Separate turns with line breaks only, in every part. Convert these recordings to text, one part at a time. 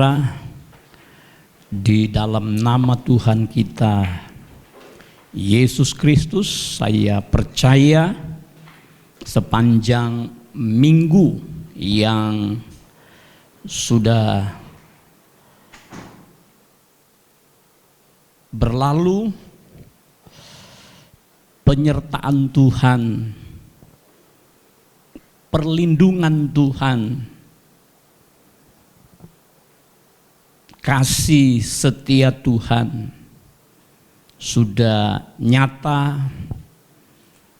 saudara, di dalam nama Tuhan kita Yesus Kristus, saya percaya sepanjang minggu yang sudah berlalu, penyertaan Tuhan, perlindungan Tuhan, kasih setia Tuhan sudah nyata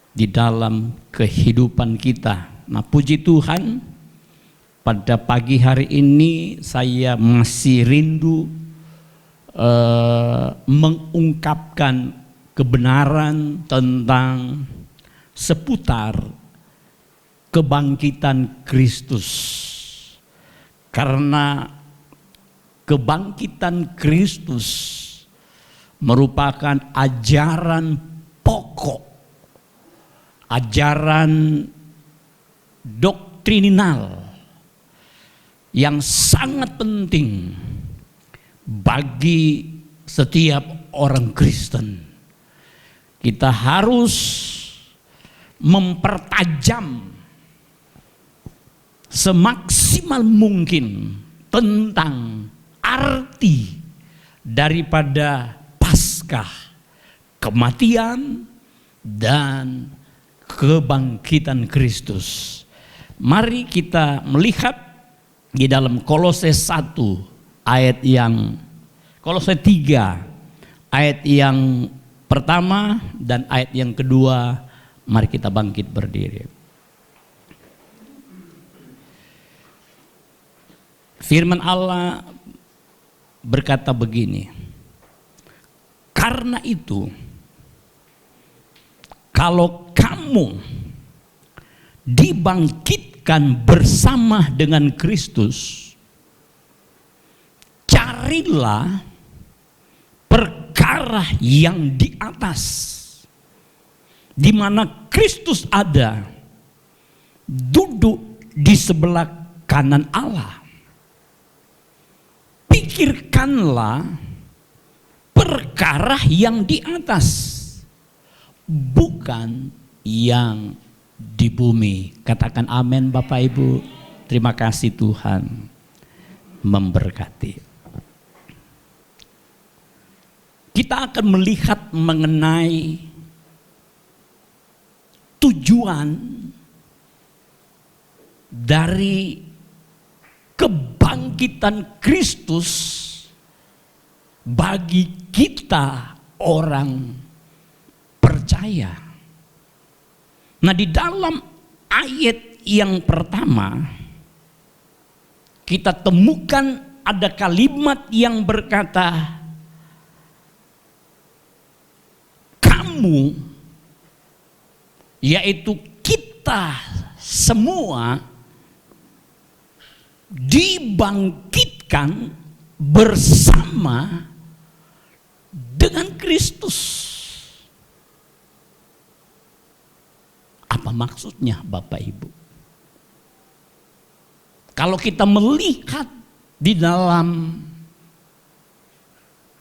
di dalam kehidupan kita. Nah, puji Tuhan, pada pagi hari ini saya masih rindu mengungkapkan kebenaran tentang seputar kebangkitan Kristus. Karena kebangkitan Kristus merupakan ajaran pokok, ajaran doktrinal yang sangat penting bagi setiap orang Kristen. Kita harus mempertajam semaksimal mungkin tentang arti daripada Paskah, kematian dan kebangkitan Kristus. Mari kita melihat di dalam Kolose 1 ayat yang Kolose 3 ayat yang pertama dan ayat yang kedua. Mari kita bangkit berdiri. Firman Allah berkata begini, karena itu kalau kamu dibangkitkan bersama dengan Kristus, carilah perkara yang di atas, di mana Kristus ada, duduk di sebelah kanan Allah. Pikirkanlah perkara yang di atas, bukan yang di bumi. Katakan amin Bapak Ibu. Terima kasih, Tuhan memberkati. Kita akan melihat mengenai tujuan dari kebangkitan Kristus bagi kita orang percaya. Nah, di dalam ayat yang pertama kita temukan ada kalimat yang berkata, kamu, yaitu kita semua, dibangkitkan bersama dengan Kristus. Apa maksudnya Bapak Ibu? Kalau kita melihat di dalam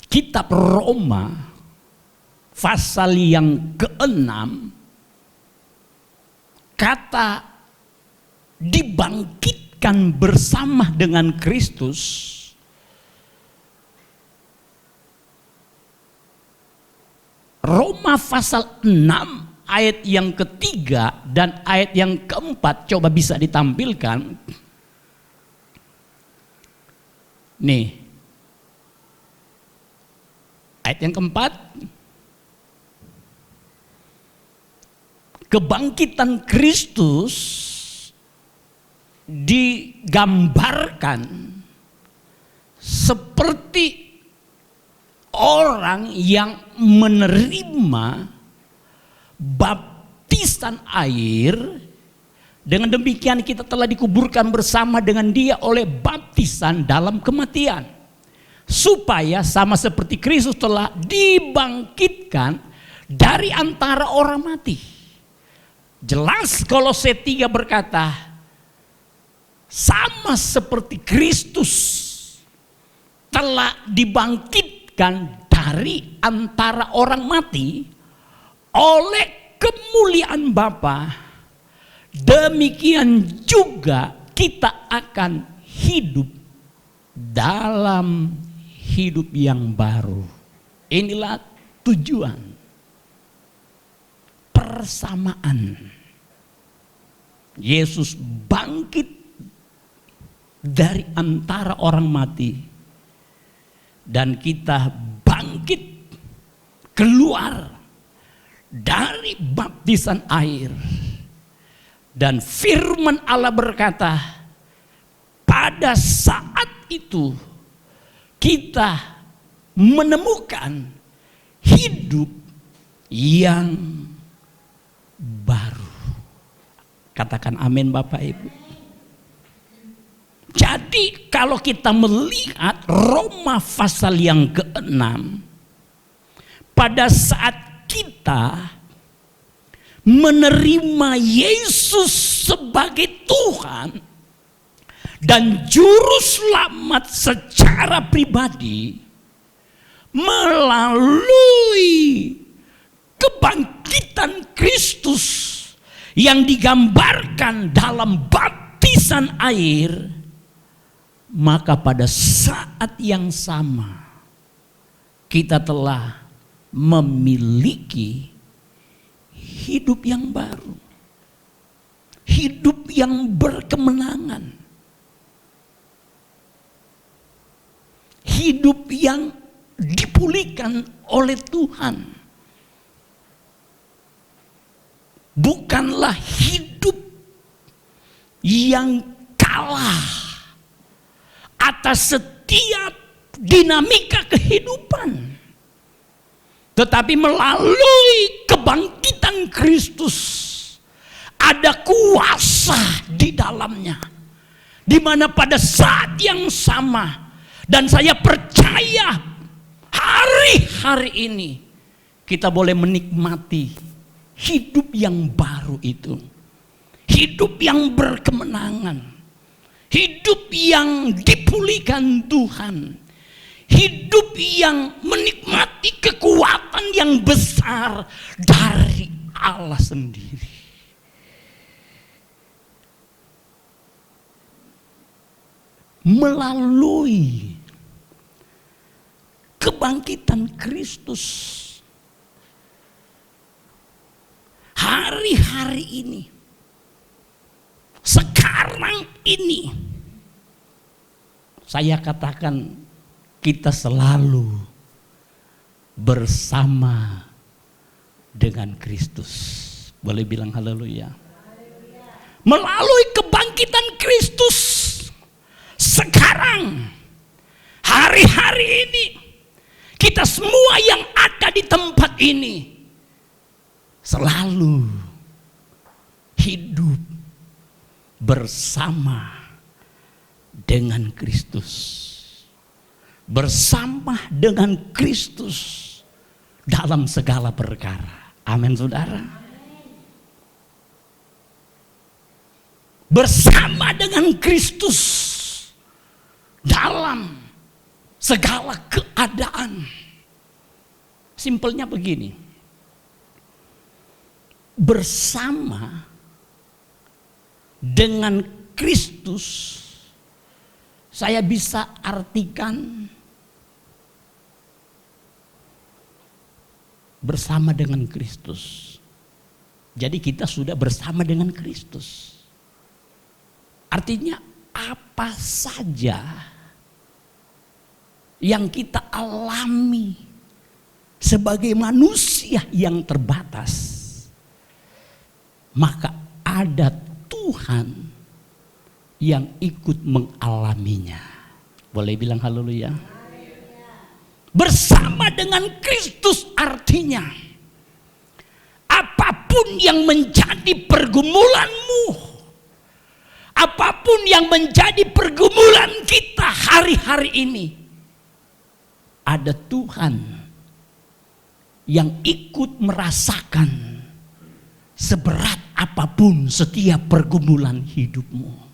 kitab Roma pasal yang ke-6, kata dibangkitkan bersama dengan Kristus Roma pasal 6 ayat yang ketiga dan ayat yang keempat, coba bisa ditampilkan. Nih, ayat yang keempat, kebangkitan Kristus digambarkan seperti orang yang menerima baptisan air. Dengan demikian kita telah dikuburkan bersama dengan dia oleh baptisan dalam kematian, supaya sama seperti Kristus telah dibangkitkan dari antara orang mati. Jelas Kolose 3 berkata, sama seperti Kristus telah dibangkitkan dari antara orang mati oleh kemuliaan Bapa, demikian juga kita akan hidup dalam hidup yang baru. Inilah tujuan persamaan. Yesus bangkit dari antara orang mati dan kita bangkit keluar dari baptisan air. Dan firman Allah berkata, pada saat itu kita menemukan hidup yang baru. Katakan amin Bapak Ibu. Jadi kalau kita melihat Roma pasal yang ke-6, pada saat kita menerima Yesus sebagai Tuhan dan juru selamat secara pribadi melalui kebangkitan Kristus yang digambarkan dalam baptisan air, maka pada saat yang sama kita telah memiliki hidup yang baru, hidup yang berkemenangan, hidup yang dipulihkan oleh Tuhan. Bukanlah hidup yang kalah atas setiap dinamika kehidupan, tetapi melalui kebangkitan Kristus ada kuasa di dalamnya, di mana pada saat yang sama, dan saya percaya hari-hari ini kita boleh menikmati hidup yang baru itu, hidup yang berkemenangan, hidup yang dipulihkan Tuhan, hidup yang menikmati kekuatan yang besar dari Allah sendiri. Melalui kebangkitan Kristus, hari-hari ini, sekarang ini, saya katakan kita selalu bersama dengan Kristus. Boleh bilang haleluya. Melalui kebangkitan Kristus, sekarang, hari-hari ini, kita semua yang ada di tempat ini selalu hidup bersama dengan Kristus, bersama dengan Kristus dalam segala perkara. Amin saudara. Bersama dengan Kristus dalam segala keadaan. Simpelnya begini, bersama dengan Kristus saya bisa artikan bersama dengan Kristus. Jadi kita sudah bersama dengan Kristus. Artinya apa saja yang kita alami sebagai manusia yang terbatas, maka ada Tuhan yang ikut mengalaminya. Boleh bilang haleluya. Bersama dengan Kristus artinya apapun yang menjadi pergumulanmu, apapun yang menjadi pergumulan kita hari-hari ini, ada Tuhan yang ikut merasakan seberat apapun setiap pergumulan hidupmu.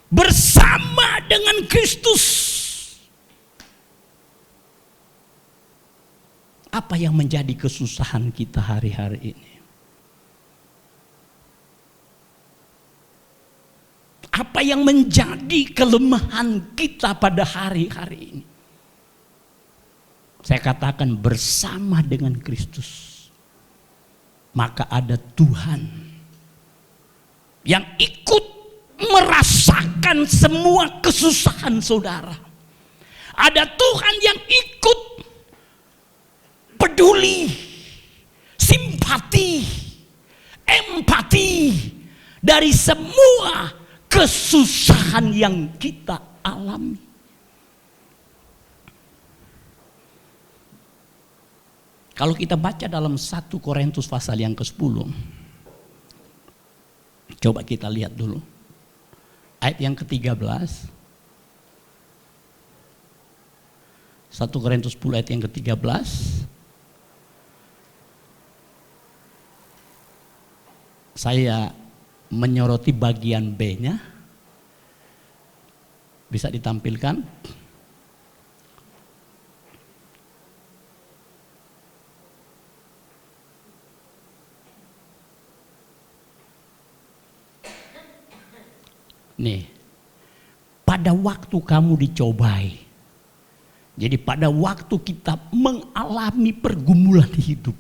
Bersama dengan Kristus. Apa yang menjadi kesusahan kita hari-hari ini? Apa yang menjadi kelemahan kita pada hari-hari ini? Saya katakan bersama dengan Kristus, maka ada Tuhan yang ikut merasakan semua kesusahan saudara. Ada Tuhan yang ikut peduli, simpati, empati dari semua kesusahan yang kita alami. Kalau kita baca dalam 1 Korintus pasal yang ke-10, coba kita lihat dulu ayat yang ke-13. 1 Korintus 10 ayat yang ke-13. Saya menyoroti bagian B-nya. Bisa ditampilkan? Nih, pada waktu kamu dicobai. Jadi pada waktu kita mengalami pergumulan hidup,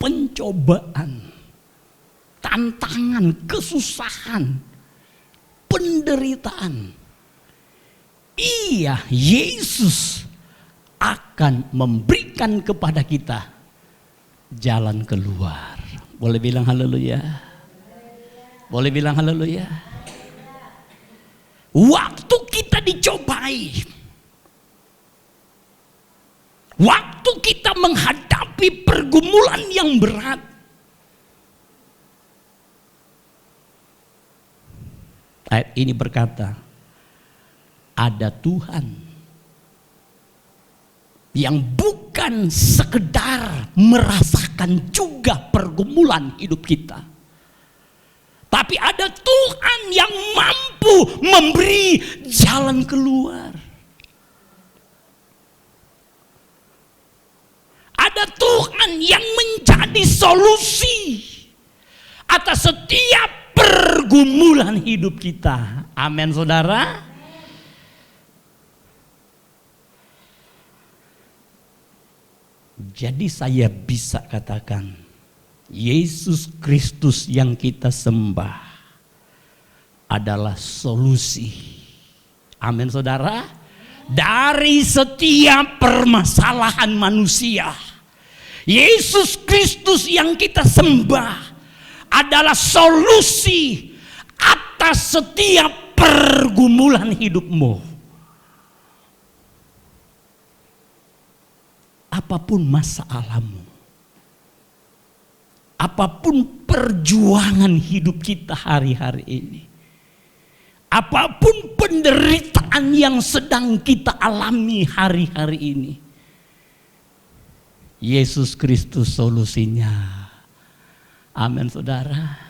pencobaan, tantangan, kesusahan, penderitaan. Iya, Yesus akan memberikan kepada kita jalan keluar. Boleh bilang haleluya? Boleh bilang haleluya? Waktu kita dicobai, waktu kita menghadapi pergumulan yang berat, ayat ini berkata, ada Tuhan yang bukan sekedar merasakan juga pergumulan hidup kita, tapi ada Tuhan yang mampu memberi jalan keluar. Ada Tuhan yang menjadi solusi atas setiap pergumulan hidup kita. Amin, saudara. Jadi saya bisa katakan, Yesus Kristus yang kita sembah adalah solusi. Amin, saudara. Dari setiap permasalahan manusia, Yesus Kristus yang kita sembah adalah solusi atas setiap pergumulan hidupmu. Apapun masalahmu, apapun perjuangan hidup kita hari-hari ini, apapun penderitaan yang sedang kita alami hari-hari ini, Yesus Kristus solusinya. Amin, saudara.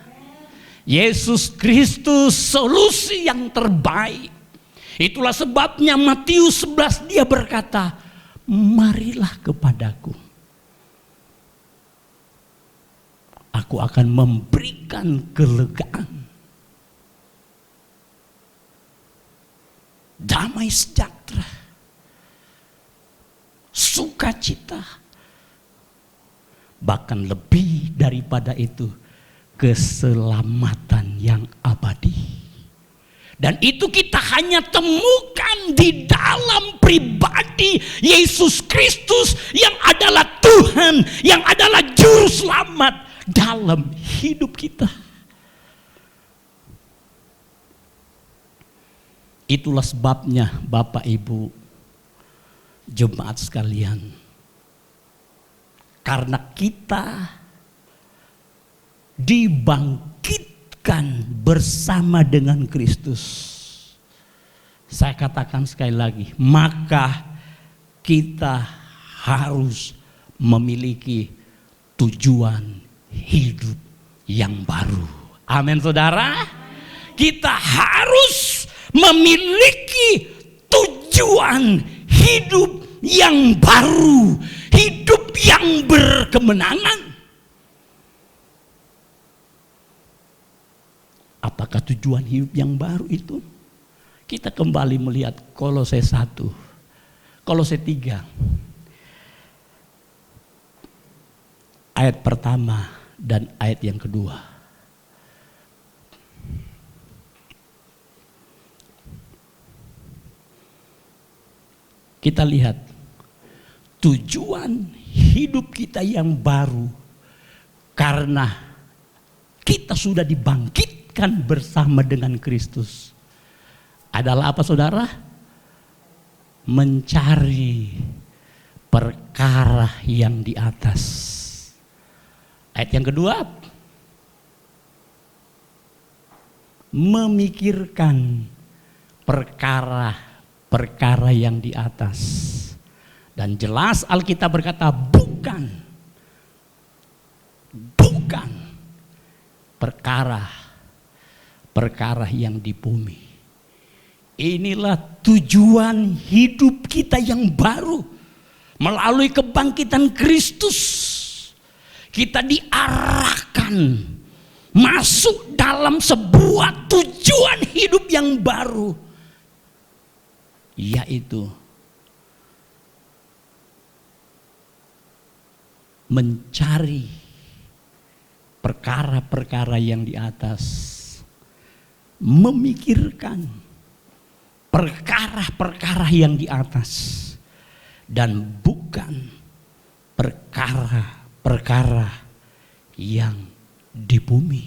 Yesus Kristus solusi yang terbaik. Itulah sebabnya Matius 11 dia berkata, marilah kepadaku, aku akan memberikan kelegaan, damai sejahtera, sukacita, bahkan lebih daripada itu, keselamatan yang abadi. Dan itu kita hanya temukan di dalam pribadi Yesus Kristus yang adalah Tuhan, yang adalah juru selamat dalam hidup kita. Itulah sebabnya Bapak Ibu jemaat sekalian, karena kita dibangkitkan bersama dengan Kristus, saya katakan sekali lagi, maka kita harus memiliki tujuan hidup yang baru. Amin, saudara. Kita harus memiliki tujuan hidup yang baru, hidup yang berkemenangan. Apakah tujuan hidup yang baru itu? Kita kembali melihat Kolose 1, Kolose 3, ayat pertama dan ayat yang kedua. Kita lihat tujuan hidup kita yang baru karena kita sudah dibangkitkan bersama dengan Kristus adalah apa, saudara? Mencari perkara yang di atas. Ayat yang kedua, memikirkan perkara yang di atas. Dan jelas Alkitab berkata bukan perkara yang di bumi. Inilah tujuan hidup kita yang baru. Melalui kebangkitan Kristus, kita diarahkan masuk dalam sebuah tujuan hidup yang baru, yaitu mencari perkara-perkara yang di atas, memikirkan perkara-perkara yang di atas, dan bukan perkara-perkara yang di bumi.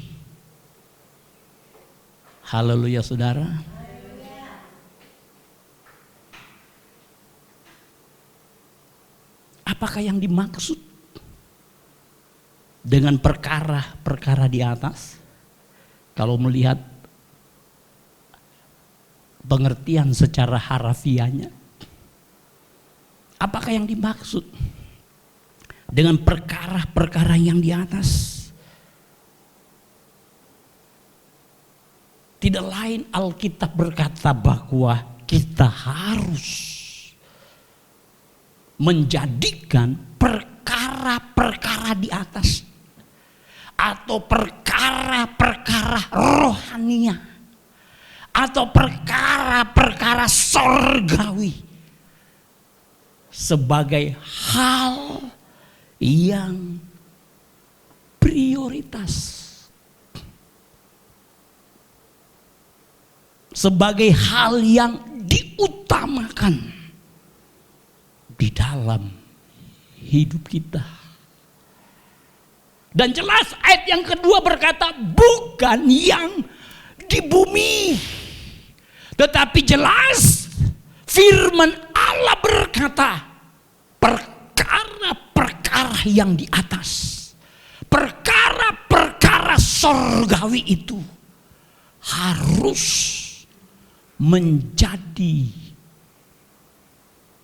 Haleluya, saudara. Apakah yang dimaksud dengan perkara-perkara di atas? Kalau melihat pengertian secara harafiahnya, apakah yang dimaksud dengan perkara-perkara yang di atas? Tidak lain, Alkitab berkata bahwa kita harus menjadikan perkara-perkara di atas atau perkara-perkara rohania atau perkara-perkara sorgawi sebagai hal yang prioritas, sebagai hal yang diutamakan di dalam hidup kita. Dan jelas ayat yang kedua berkata bukan yang di bumi, tetapi jelas firman Allah berkata perkara-perkara yang di atas, perkara-perkara sorgawi itu harus menjadi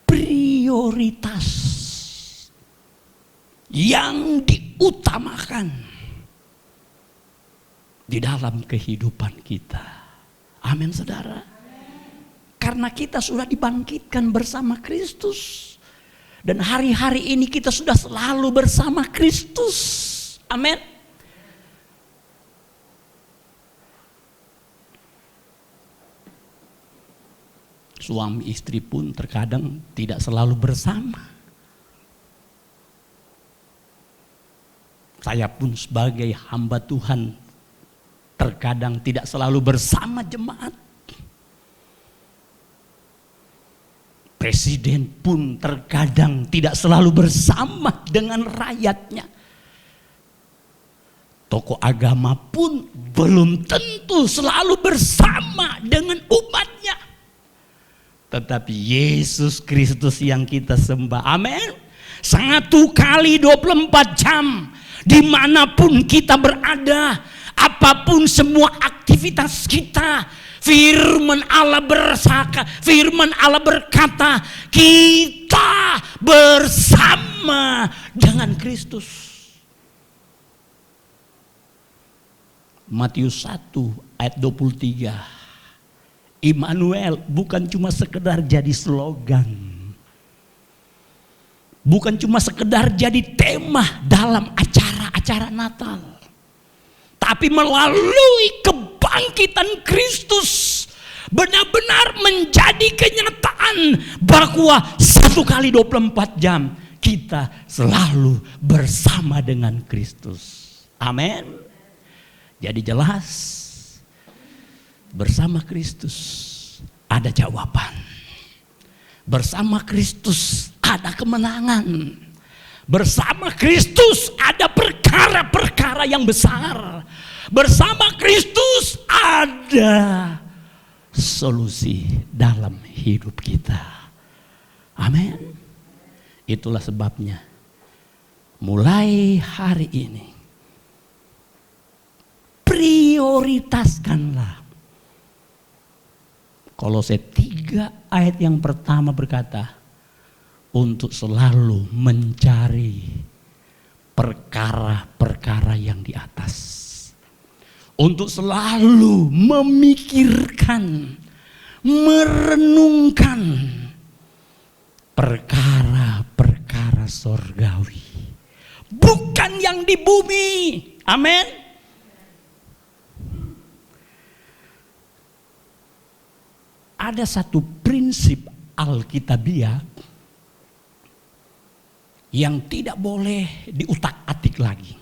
prioritas yang diutamakan di dalam kehidupan kita. Amin, saudara. Karena kita sudah dibangkitkan bersama Kristus, dan hari-hari ini kita sudah selalu bersama Kristus. Amin. Suami istri pun terkadang tidak selalu bersama. Saya pun sebagai hamba Tuhan terkadang tidak selalu bersama jemaat. Presiden pun terkadang tidak selalu bersama dengan rakyatnya. Tokoh agama pun belum tentu selalu bersama dengan umatnya. Tetapi Yesus Kristus yang kita sembah, amin, 1 kali 24 jam, dimanapun kita berada, apapun semua aktivitas kita, firman Allah berkata kita bersama dengan Kristus. Matius 1 ayat 23, Immanuel bukan cuma sekedar jadi slogan, bukan cuma sekedar jadi tema dalam acara-acara Natal, tapi melalui kebangkitan Kristus benar-benar menjadi kenyataan bahwa 1 kali 24 jam kita selalu bersama dengan Kristus. Amin. Jadi jelas, bersama Kristus ada jawaban. Bersama Kristus ada kemenangan. Bersama Kristus ada perkara-perkara yang besar. Bersama Kristus ada solusi dalam hidup kita. Amin. Itulah sebabnya mulai hari ini prioritaskanlah. Kolose 3 ayat yang pertama berkata, untuk selalu mencari perkara-perkara yang di atas. Untuk selalu memikirkan, merenungkan perkara-perkara sorgawi. Bukan yang di bumi. Amin. Ada satu prinsip Alkitabiah yang tidak boleh diutak-atik lagi.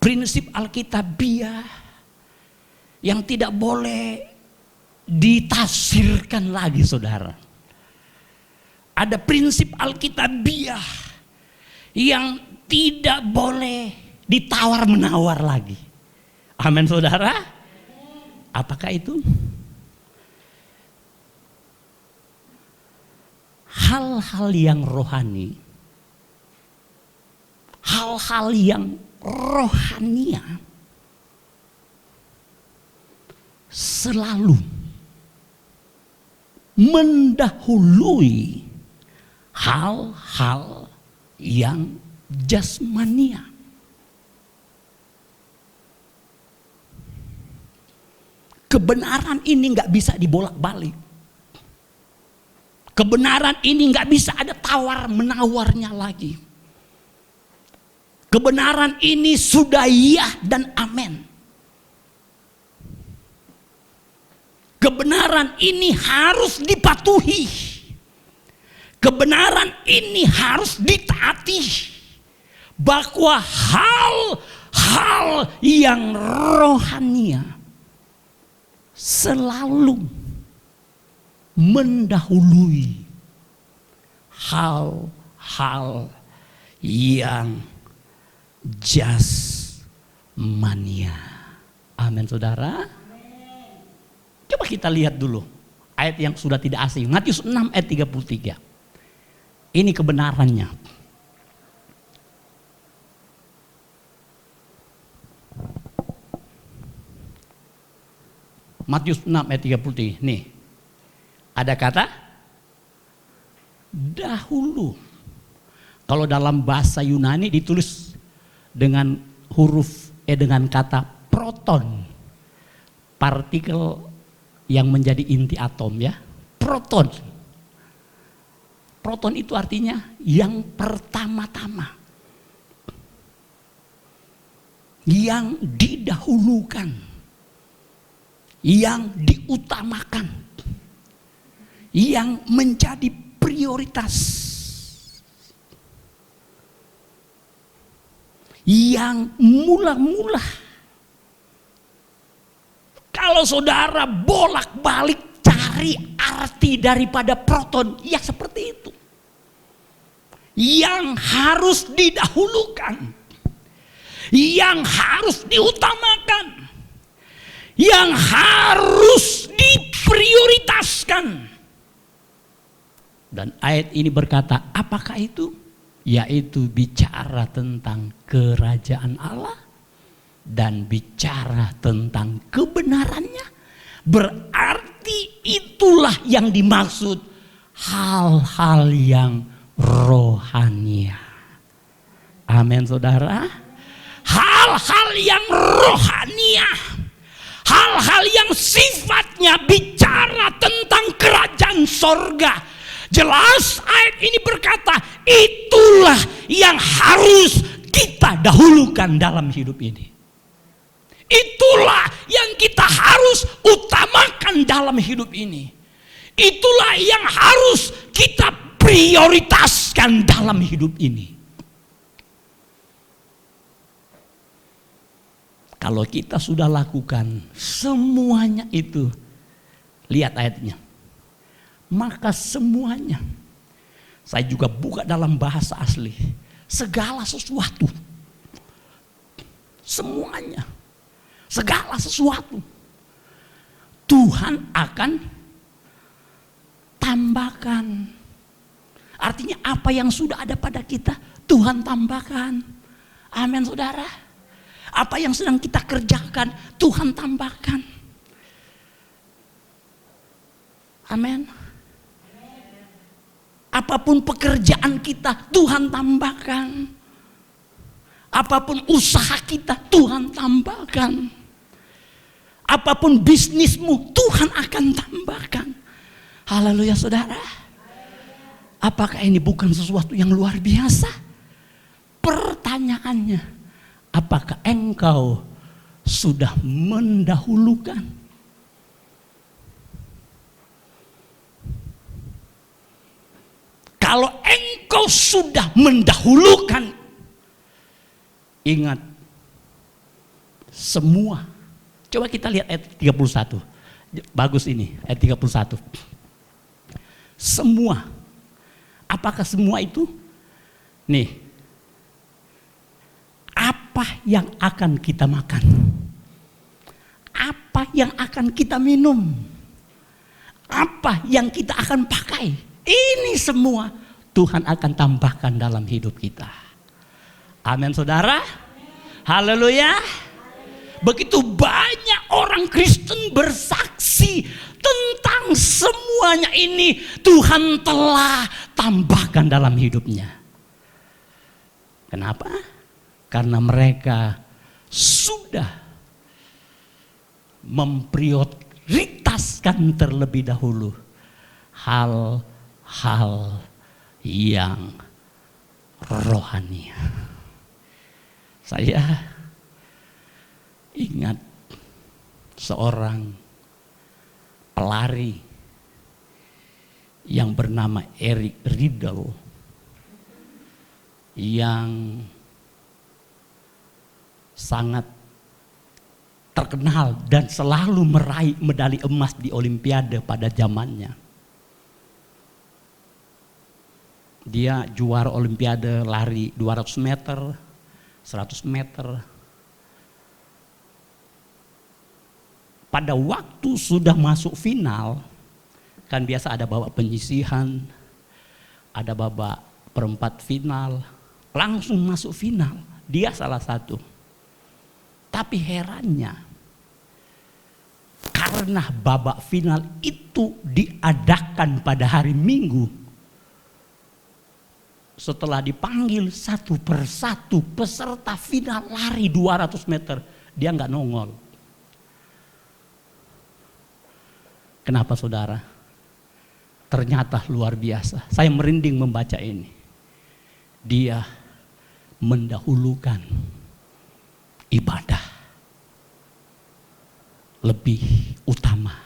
Prinsip Alkitabiah yang tidak boleh ditafsirkan lagi, saudara. Ada prinsip Alkitabiah yang tidak boleh ditawar-menawar lagi. Amin, saudara. Apakah itu? Hal-hal yang rohani, hal-hal yang rohania selalu mendahului hal-hal yang jasmania. Kebenaran ini nggak bisa dibolak-balik. Kebenaran ini nggak bisa ada tawar menawarnya lagi. Kebenaran ini sudah iya dan amin. Kebenaran ini harus dipatuhi. Kebenaran ini harus ditaati. Bahwa hal-hal yang rohania selalu mendahului hal-hal yang jasmania. Amin, saudara. Coba kita lihat dulu ayat yang sudah tidak asing. Matius 6 ayat 33. Ini kebenarannya. Matius 6 ayat 33. Nih. Ada kata dahulu. Kalau dalam bahasa Yunani ditulis dengan huruf dengan kata proton. Partikel yang menjadi inti atom, ya. Proton. Proton itu artinya yang pertama-tama. Yang didahulukan. Yang diutamakan. Yang menjadi prioritas. Yang mula-mula. Kalau saudara bolak-balik cari arti daripada proton, ya seperti itu. Yang harus didahulukan. Yang harus diutamakan. Yang harus diprioritaskan. Dan ayat ini berkata, apakah itu? Yaitu bicara tentang kerajaan Allah dan bicara tentang kebenarannya. Berarti itulah yang dimaksud hal-hal yang rohania. Amin, saudara. Hal-hal yang rohania, hal-hal yang sifatnya bicara tentang kerajaan sorga. Jelas ayat ini berkata, itulah yang harus kita dahulukan dalam hidup ini. Itulah yang kita harus utamakan dalam hidup ini. Itulah yang harus kita prioritaskan dalam hidup ini. Kalau kita sudah lakukan semuanya itu, lihat ayatnya. Maka semuanya, saya juga buka dalam bahasa asli, segala sesuatu, semuanya, segala sesuatu, Tuhan akan tambahkan. Artinya apa yang sudah ada pada kita, Tuhan tambahkan. Amin saudara. Apa yang sedang kita kerjakan, Tuhan tambahkan. Amin. Apapun pekerjaan kita, Tuhan tambahkan. Apapun usaha kita, Tuhan tambahkan. Apapun bisnismu, Tuhan akan tambahkan. Haleluya saudara. Apakah ini bukan sesuatu yang luar biasa? Pertanyaannya, apakah engkau sudah mendahulukan? Kalau engkau sudah mendahulukan, ingat semua. Coba kita lihat ayat 31. Bagus ini, ayat 31. Semua. Apakah semua itu? Nih. Apa yang akan kita makan? Apa yang akan kita minum? Apa yang kita akan pakai? Ini semua Tuhan akan tambahkan dalam hidup kita. Amin saudara. Haleluya. Begitu banyak orang Kristen bersaksi tentang semuanya ini Tuhan telah tambahkan dalam hidupnya. Kenapa? Karena mereka sudah memprioritaskan terlebih dahulu hal yang rohani. Saya ingat seorang pelari yang bernama Eric Riddle yang sangat terkenal dan selalu meraih medali emas di Olimpiade pada zamannya. Dia juara Olimpiade lari 200 meter, 100 meter. Pada waktu sudah masuk final, kan biasa ada babak penyisihan, ada babak perempat final, langsung masuk final. Dia salah satu. Tapi herannya, karena babak final itu diadakan pada hari Minggu, setelah dipanggil satu persatu peserta final lari 200 meter, dia nggak nongol. Kenapa saudara? Ternyata luar biasa. Saya merinding membaca ini. Dia mendahulukan ibadah lebih utama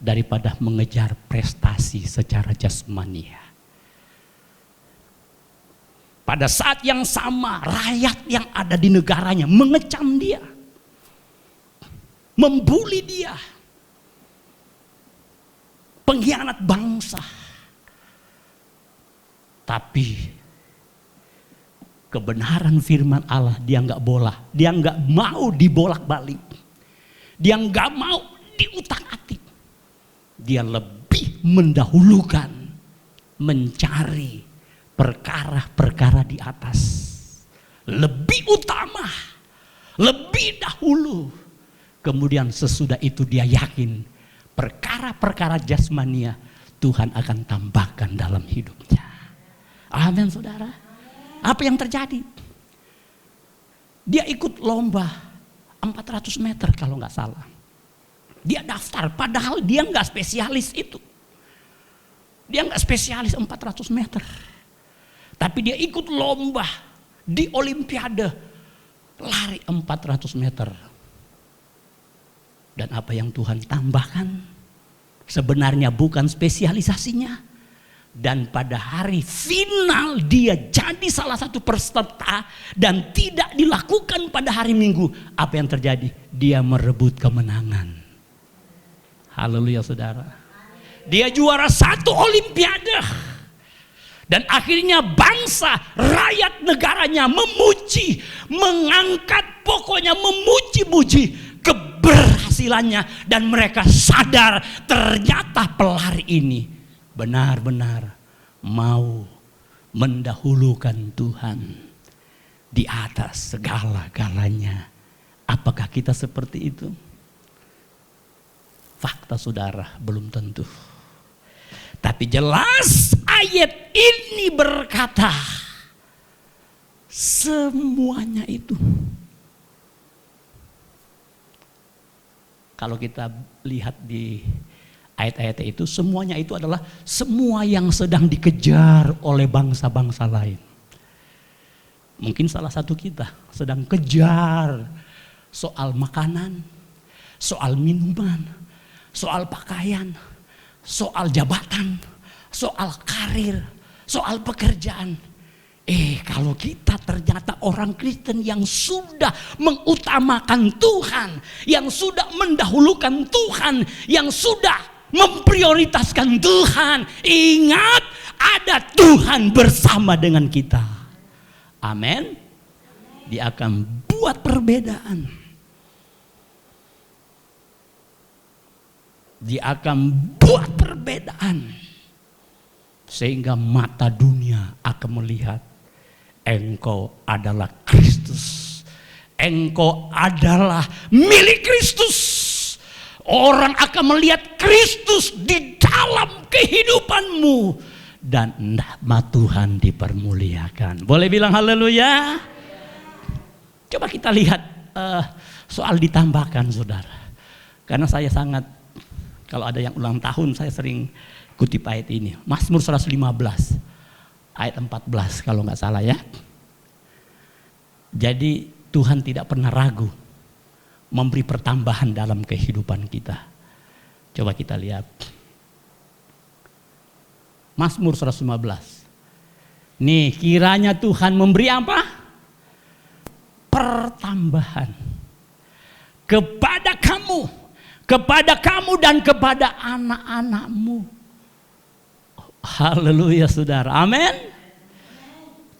daripada mengejar prestasi secara jasmania. Pada saat yang sama, rakyat yang ada di negaranya mengecam dia, membuli dia, pengkhianat bangsa. Tapi kebenaran firman Allah dia nggak mau dibolak-balik, dia nggak mau diutak-atik. Dia lebih mendahulukan mencari perkara-perkara di atas, lebih utama, lebih dahulu. Kemudian sesudah itu dia yakin perkara-perkara jasmania Tuhan akan tambahkan dalam hidupnya. Amin saudara. Apa yang terjadi? Dia ikut lomba 400 meter kalau nggak salah. Dia daftar, padahal dia nggak spesialis itu. Dia nggak spesialis 400 meter. Tapi dia ikut lomba di Olimpiade lari 400 meter. Dan apa yang Tuhan tambahkan sebenarnya bukan spesialisasinya. Dan pada hari final dia jadi salah satu peserta dan tidak dilakukan pada hari Minggu. Apa yang terjadi? Dia merebut kemenangan. Haleluya saudara. Dia juara 1 Olimpiade. Dan akhirnya bangsa, rakyat negaranya memuji, mengangkat, pokoknya memuji-muji keberhasilannya. Dan mereka sadar ternyata pelari ini benar-benar mau mendahulukan Tuhan di atas segala-galanya. Apakah kita seperti itu? Fakta saudara, belum tentu. Tapi jelas ayat ini berkata semuanya itu. Kalau kita lihat di ayat-ayat itu, semuanya itu adalah semua yang sedang dikejar oleh bangsa-bangsa lain. Mungkin salah satu kita sedang kejar soal makanan, soal minuman, soal pakaian, soal jabatan, soal karir, soal pekerjaan. Kalau kita ternyata orang Kristen yang sudah mengutamakan Tuhan, yang sudah mendahulukan Tuhan, yang sudah memprioritaskan Tuhan, ingat ada Tuhan bersama dengan kita. Amin. Dia akan buat perbedaan. Dia akan buat perbedaan sehingga mata dunia akan melihat engkau adalah Kristus, engkau adalah milik Kristus. Orang akan melihat Kristus di dalam kehidupanmu dan nama Tuhan dipermuliakan. Boleh bilang haleluya? Coba kita lihat soal ditambahkan saudara. Karena saya sangat, kalau ada yang ulang tahun saya sering kutip ayat ini. Mazmur 115 ayat 14 kalau nggak salah ya. Jadi Tuhan tidak pernah ragu memberi pertambahan dalam kehidupan kita. Coba kita lihat. Mazmur 115. Nih kiranya Tuhan memberi apa? Pertambahan kepada kamu dan kepada anak-anakmu. Haleluya saudara, amin.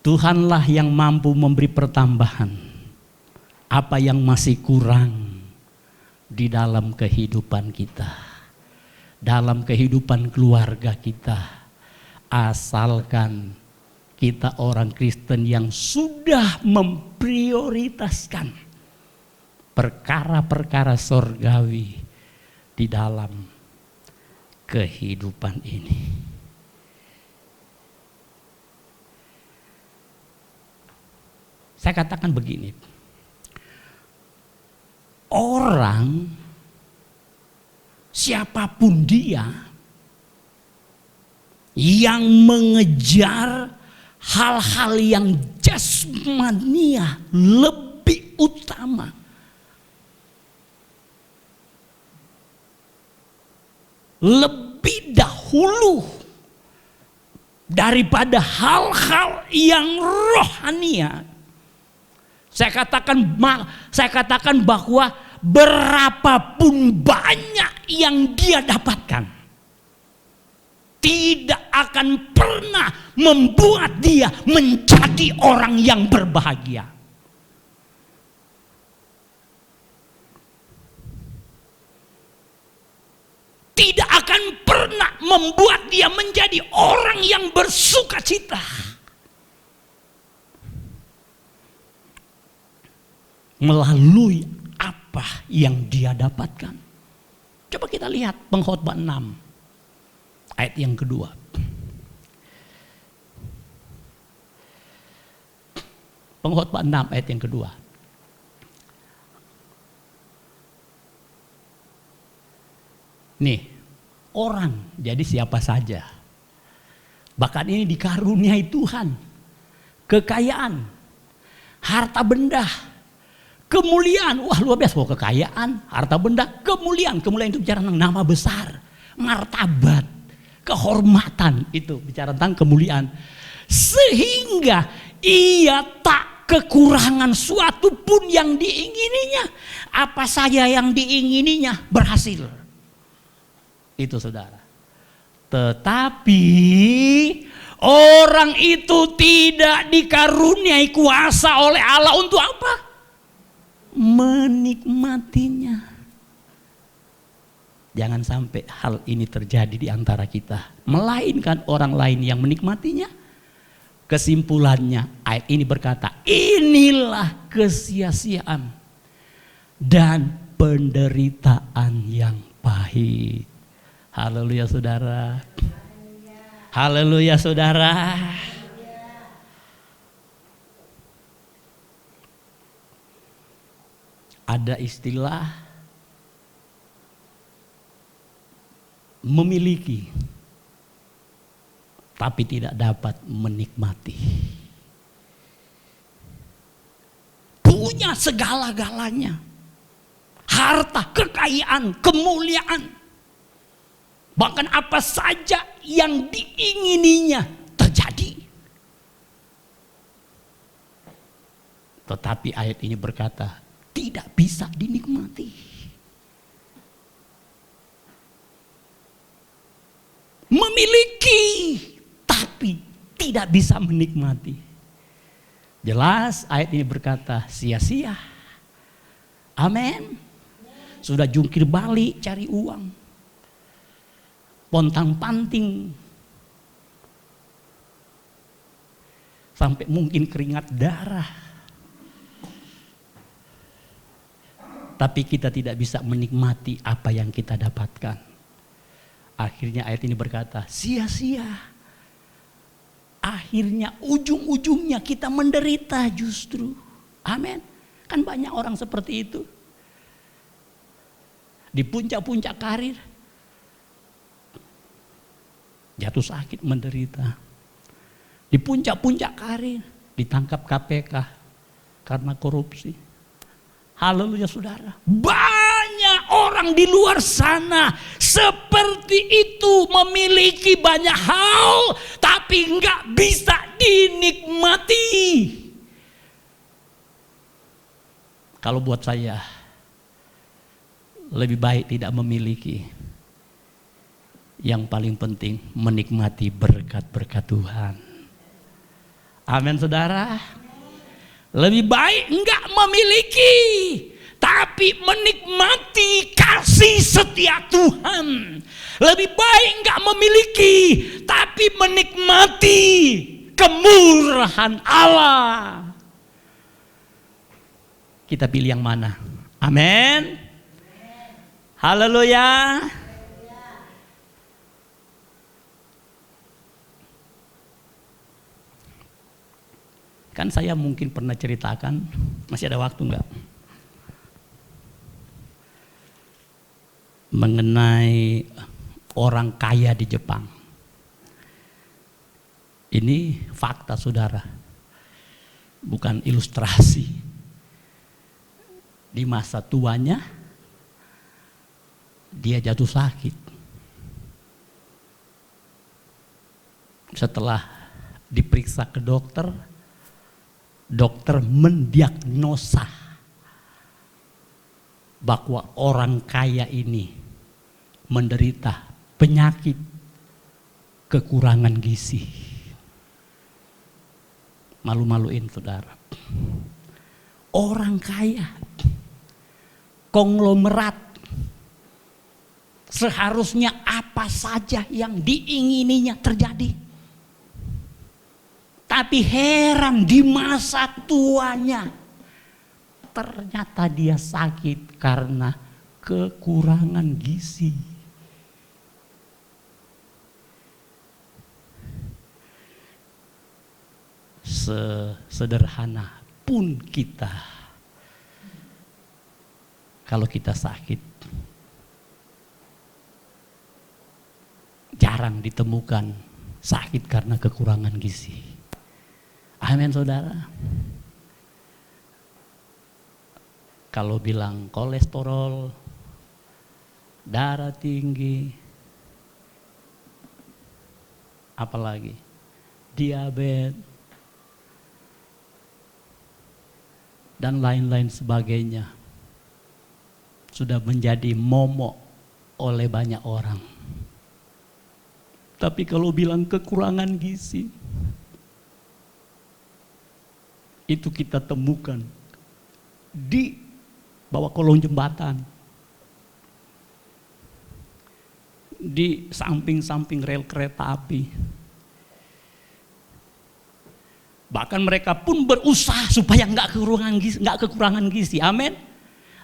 Tuhanlah yang mampu memberi pertambahan apa yang masih kurang di dalam kehidupan kita, dalam kehidupan keluarga kita, asalkan kita orang Kristen yang sudah memprioritaskan perkara-perkara sorgawi di dalam kehidupan ini. Saya katakan begini, orang siapapun dia yang mengejar hal-hal yang jasmania lebih utama, lebih dahulu daripada hal-hal yang rohania. Saya katakan bahwa berapapun banyak yang dia dapatkan, tidak akan pernah membuat dia menjadi orang yang berbahagia. Tidak akan pernah membuat dia menjadi orang yang bersukacita. Melalui apa yang dia dapatkan. Coba kita lihat Pengkhotbah 6 ayat yang kedua. Pengkhotbah 6 ayat yang kedua. Nih, orang jadi siapa saja. Bahkan ini dikaruniai Tuhan. Kekayaan, harta benda, kemuliaan. Wah, luar biasa. Kekayaan, harta benda, kemuliaan. Kemuliaan itu bicara tentang nama besar, martabat, kehormatan. Itu bicara tentang kemuliaan. Sehingga ia tak kekurangan suatu pun yang diingininya. Apa saja yang diingininya berhasil. Itu saudara. Tetapi orang itu tidak dikaruniai kuasa oleh Allah untuk apa? Menikmatinya. Jangan sampai hal ini terjadi di antara kita. Melainkan orang lain yang menikmatinya. Kesimpulannya ayat ini berkata, inilah kesia-siaan dan penderitaan yang pahit. Haleluya saudara. Haleluya saudara. Ada istilah memiliki tapi tidak dapat menikmati. Punya segala-galanya. Harta, kekayaan, kemuliaan. Bahkan apa saja yang diingininya terjadi. Tetapi ayat ini berkata, tidak bisa dinikmati. Memiliki, tapi tidak bisa menikmati. Jelas ayat ini berkata, sia-sia. Amin. Sudah jungkir balik cari uang. Pontang-panting sampai mungkin keringat darah, tapi kita tidak bisa menikmati apa yang kita dapatkan. Akhirnya ayat ini berkata, sia-sia. Akhirnya ujung-ujungnya kita menderita justru. Amin. Kan banyak orang seperti itu. Di puncak-puncak karir jatuh sakit, menderita. Di puncak-puncak karir ditangkap KPK karena korupsi. Haleluya saudara. Banyak orang di luar sana seperti itu, memiliki banyak hal tapi nggak bisa dinikmati. Kalau buat saya lebih baik tidak memiliki. Yang paling penting menikmati berkat-berkat Tuhan. Amin saudara. Lebih baik enggak memiliki, tapi menikmati kasih setia Tuhan. Lebih baik enggak memiliki, tapi menikmati kemurahan Allah. Kita pilih yang mana? Amin. Haleluya. Kan saya mungkin pernah ceritakan, masih ada waktu enggak? Mengenai orang kaya di Jepang. Ini fakta saudara, bukan ilustrasi. Di masa tuanya, dia jatuh sakit. Setelah diperiksa ke dokter, dokter mendiagnosa bahwa orang kaya ini menderita penyakit kekurangan gizi. Malu-maluin saudara. Orang kaya, konglomerat, seharusnya apa saja yang diingininya terjadi. Tapi heran di masa tuanya ternyata dia sakit karena kekurangan gizi. Sesederhana pun kita, kalau kita sakit, jarang ditemukan sakit karena kekurangan gizi. Amin saudara. Kalau bilang kolesterol, darah tinggi, apalagi diabetes, dan lain-lain sebagainya sudah menjadi momok oleh banyak orang. Tapi kalau bilang kekurangan gizi, itu kita temukan di bawah kolong jembatan, di samping-samping rel kereta api. Bahkan mereka pun berusaha supaya nggak kekurangan gizi. Amin.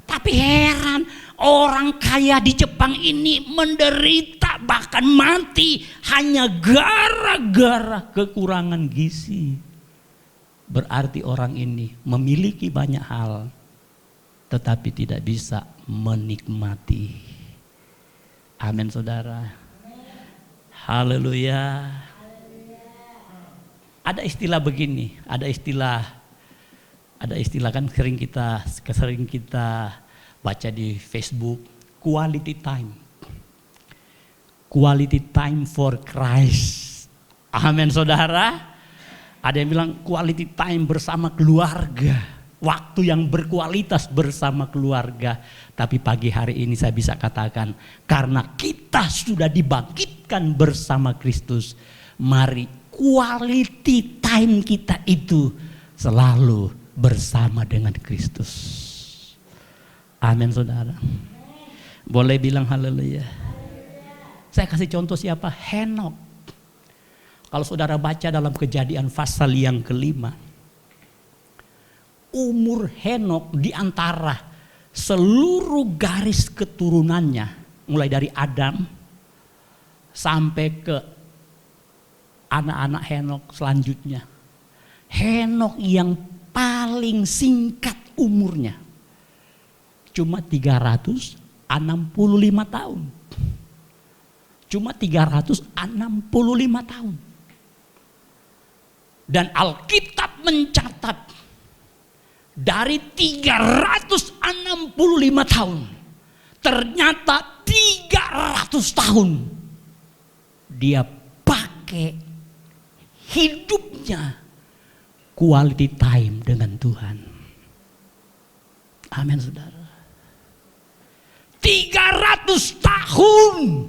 Tapi heran, orang kaya di Jepang ini menderita bahkan mati hanya gara-gara kekurangan gizi. Berarti orang ini memiliki banyak hal tetapi tidak bisa menikmati. Amin saudara. Haleluya. Ada istilah begini, ada istilah kan sering kita baca di Facebook, quality time. Quality time for Christ. Amin saudara. Ada yang bilang quality time bersama keluarga. Waktu yang berkualitas bersama keluarga. Tapi pagi hari ini saya bisa katakan, karena kita sudah dibangkitkan bersama Kristus, mari quality time kita itu selalu bersama dengan Kristus. Amin saudara. Boleh bilang haleluya. Saya kasih contoh siapa? Henok. Kalau saudara baca dalam Kejadian pasal yang ke-5, umur Henok di antara seluruh garis keturunannya, mulai dari Adam sampai ke anak-anak Henok selanjutnya, Henok yang paling singkat umurnya cuma 365 tahun. Cuma 365 tahun. Dan Alkitab mencatat dari 365 tahun, ternyata 300 tahun dia pakai hidupnya quality time dengan Tuhan. Amin saudara. 300 tahun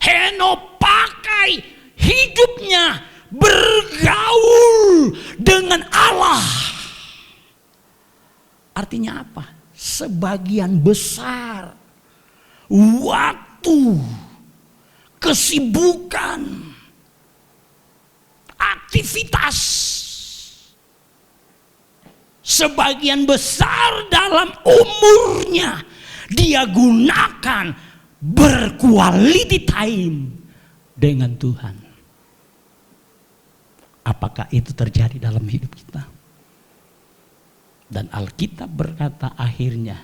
Henok pakai hidupnya bergaul dengan Allah. Artinya apa? Sebagian besar waktu, kesibukan, aktivitas, sebagian besar dalam umurnya dia gunakan berquality time dengan Tuhan. Apakah itu terjadi dalam hidup kita? Dan Alkitab berkata akhirnya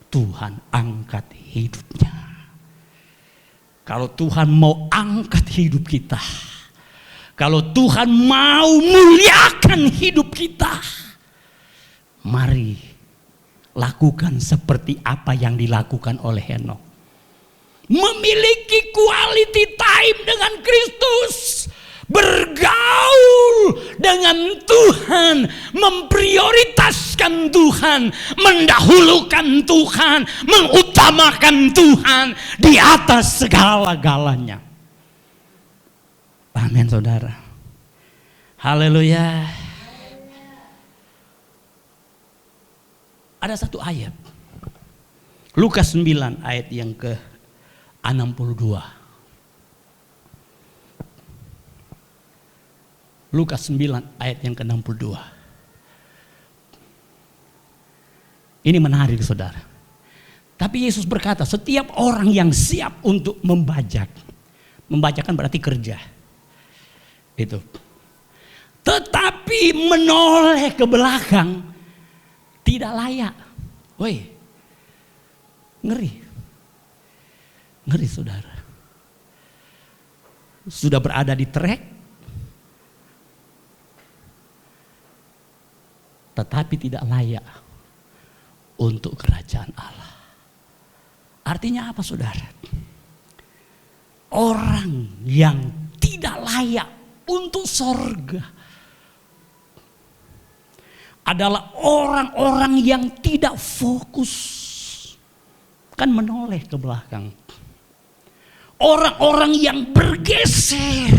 Tuhan angkat hidupnya. Kalau Tuhan mau angkat hidup kita, kalau Tuhan mau muliakan hidup kita, mari lakukan seperti apa yang dilakukan oleh Henok. Memiliki quality time dengan Kristus, bergaul dengan Tuhan, memprioritaskan Tuhan, mendahulukan Tuhan, mengutamakan Tuhan di atas segala-galanya. Amin saudara. Haleluya. Ada satu ayat, Lukas 9 ayat yang ke-62. Lukas 9 ayat yang ke-62. Ini menarik saudara. Tapi Yesus berkata, setiap orang yang siap untuk membajak, membajakan berarti kerja, itu. Tetapi menoleh ke belakang tidak layak. Woi, ngeri, ngeri saudara. sudah berada di trek, tetapi tidak layak untuk kerajaan Allah. Artinya apa, saudara? Orang yang tidak layak untuk sorga adalah orang-orang yang tidak fokus, kan menoleh ke belakang. Orang-orang yang bergeser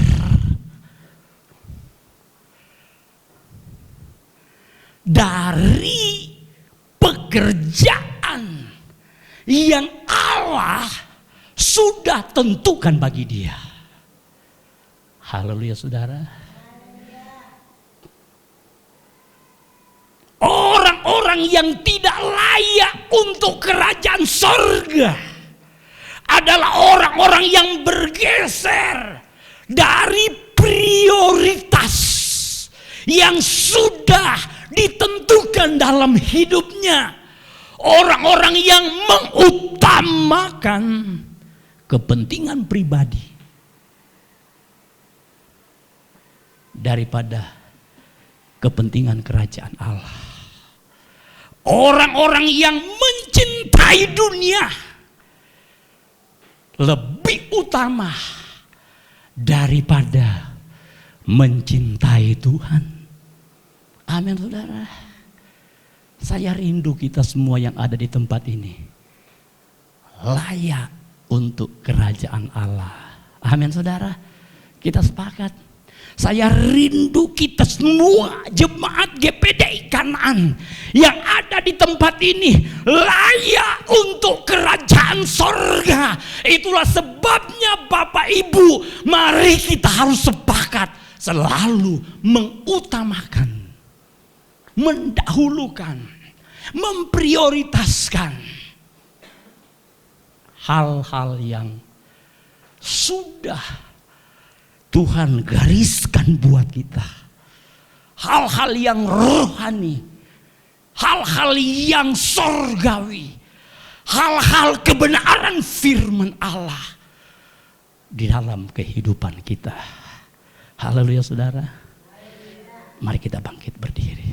dari pekerjaan yang Allah sudah tentukan bagi dia. Haleluya, saudara. Orang-orang yang tidak layak untuk kerajaan sorga adalah orang-orang yang bergeser dari prioritas yang sudah ditentukan dalam hidupnya. Orang-orang yang mengutamakan kepentingan pribadi daripada kepentingan kerajaan Allah. Orang-orang yang mencintai dunia lebih utama daripada mencintai Tuhan. Amin, saudara. Saya rindu kita semua yang ada di tempat ini layak untuk kerajaan Allah. Amin, saudara. Kita sepakat. Saya rindu kita semua jemaat GPDI Kanaan yang ada di tempat ini layak untuk kerajaan sorga. Itulah sebabnya Bapak Ibu, mari kita harus sepakat selalu mengutamakan, mendahulukan, memprioritaskan hal-hal yang sudah Tuhan gariskan buat kita. Hal-hal yang rohani, hal-hal yang sorgawi, hal-hal kebenaran firman Allah di dalam kehidupan kita. Haleluya, saudara. Mari kita bangkit berdiri.